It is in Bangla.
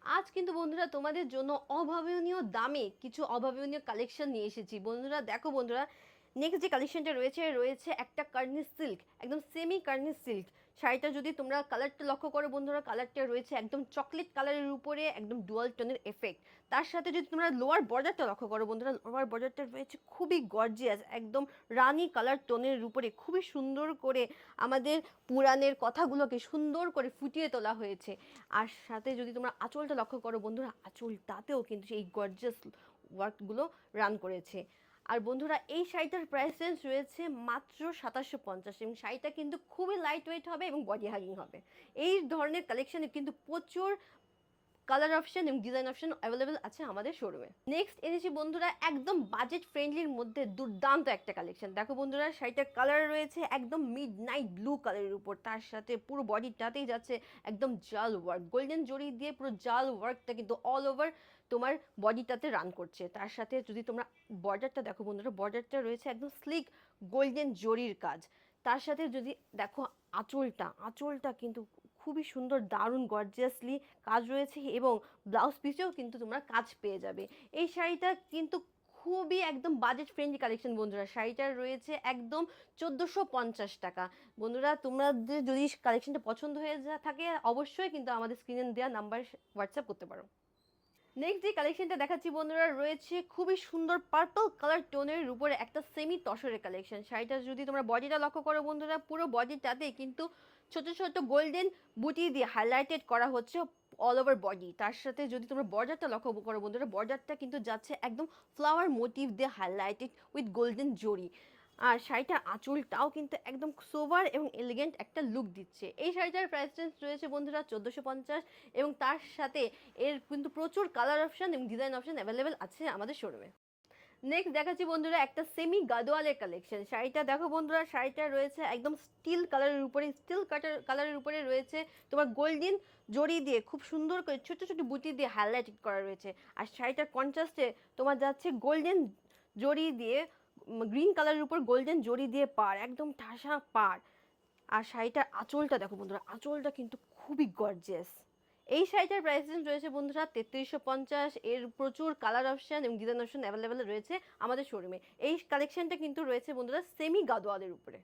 আজ কিন্তু বন্ধুরা তোমাদের জন্য অভাবনীয় দামে কিছু অভাবনীয় কালেকশন নিয়ে এসেছি। বন্ধুরা দেখো বন্ধুরা, নেক্সট যে কালেকশনটা রয়েছে একটা কার্নি সিল্ক, একদম সেমি কার্নি সিল্ক শাড়িটা। যদি তোমরা কালারটা লক্ষ্য করো বন্ধুরা, কালারটা রয়েছে একদম চকলেট কালারের উপরে, একদম ডুয়াল টোনের এফেক্ট। তার সাথে যদি তোমরা লোয়ার বর্ডারটা লক্ষ্য করো বন্ধুরা, লোয়ার বর্ডারটা রয়েছে খুবই গর্জিয়াস, একদম রানী কালার টোনের উপরে খুবই সুন্দর করে আমাদের পুরাণের কথাগুলোকে সুন্দর করে ফুটিয়ে তোলা হয়েছে। আর সাথে যদি তোমরা আঁচলটা লক্ষ্য করো বন্ধুরা, আঁচলটাতেও কিন্তু সেই গর্জিয়াস ওয়ার্কগুলো রান করেছে। আর বন্ধুরা এই শাড়িটার প্রাইস রেঞ্জ রয়েছে মাত্র 2750, এবং শাড়িটা কিন্তু খুবই লাইট ওয়েট হবে এবং বডি হাগিং হবে। এই ধরনের কালেকশনে কিন্তু প্রচুর কালার অপশন এবং ডিজাইন অপশন অ্যাভেলেবেল আছে আমাদের শোরুমে। নেক্সট এনেছি বন্ধুরা একদম বাজেট ফ্রেন্ডলির মধ্যে দুর্দান্ত একটা কালেকশন। দেখো বন্ধুরা, শাড়িটার কালার রয়েছে একদম মিড নাইট ব্লু কালারের উপর, তার সাথে পুরো বডিটাতেই যাচ্ছে একদম জাল ওয়ার্ক, গোল্ডেন জরি দিয়ে পুরো জাল ওয়ার্কটা কিন্তু অল ওভার তোমার বডিটাতে রান করছে। তার সাথে যদি তোমরা বর্ডারটা দেখো বন্ধুরা, বর্ডারটা রয়েছে একদম স্লিক গোল্ডেন জরির কাজ। তার সাথে যদি দেখো আঁচলটা কিন্তু খুবই সুন্দর, দারুণ গর্জিয়াসলি কাজ রয়েছে, এবং ব্লাউজ পিসেও কিন্তু তোমরা কাজ পেয়ে যাবে। এই শাড়িটা কিন্তু খুবই একদম বাজেট ফ্রেন্ডলি কালেকশন বন্ধুরা। শাড়িটার রয়েছে একদম 1450 টাকা। বন্ধুরা তোমাদের যদি কালেকশনটা পছন্দ হয়ে থাকে, অবশ্যই কিন্তু আমাদের স্ক্রিনে দেওয়া নাম্বার হোয়াটসঅ্যাপ করতে পারো। নেক্সট যে কালেকশনটা দেখাচ্ছি বন্ধুরা, রয়েছে খুবই সুন্দর পার্পল কালার টোনের উপরে একটা সেমি তসরের কালেকশন। শাড়িটা যদি তোমরা বডিটা লক্ষ্য করো বন্ধুরা, পুরো বডিটাতে কিন্তু ছোট ছোট গোল্ডেন বুটি দিয়ে হাইলাইটেড করা হচ্ছে অল ওভার বডি। তার সাথে যদি তোমরা বর্ডারটা লক্ষ্য করো বন্ধুরা, বর্ডারটা কিন্তু যাচ্ছে একদম ফ্লাওয়ার মোটিভ দিয়ে হাইলাইটেড উইথ গোল্ডেন জরি। আর শাড়িটার আঁচলটাও কিন্তু একদম সোভার এবং এলিগেন্ট একটা লুক দিচ্ছে। এই শাড়িটার প্রাইস রেঞ্জ রয়েছে বন্ধুরা 1450, এবং তার সাথে এর কিন্তু প্রচুর কালার অপশন এবং ডিজাইন অপশন অ্যাভেলেবেল আছে আমাদের শোরুমে। নেক্সট দেখাচ্ছি বন্ধুরা একটা সেমি গাদোয়ালের কালেকশন। শাড়িটা দেখো বন্ধুরা, শাড়িটা রয়েছে একদম স্টিল কালারের উপরে, স্টিল কালারের উপরে রয়েছে তোমার গোল্ডেন জড়ি দিয়ে খুব সুন্দর করে ছোট ছোট বুটি দিয়ে হাইলাইট করা রয়েছে। আর শাড়িটার কন্ট্রাস্টে তোমার যাচ্ছে গোল্ডেন জড়ি দিয়ে, গ্রিন কালারের উপর গোল্ডেন জড়ি দিয়ে পার, একদম ঠাসা পার। আর শাড়িটার আঁচলটা দেখো বন্ধুরা, আঁচলটা কিন্তু খুবই গর্জিয়াস। এই শাড়িটার প্রাইস রেঞ্জ রয়েছে বন্ধুরা 3350। এর প্রচুর কালার অপশন এবং ডিজাইন অপশন অ্যাভেলেবেল রয়েছে আমাদের শোরুমে। এই কালেকশনটা কিন্তু রয়েছে বন্ধুরা সেমি গাদোয়ালের উপরে।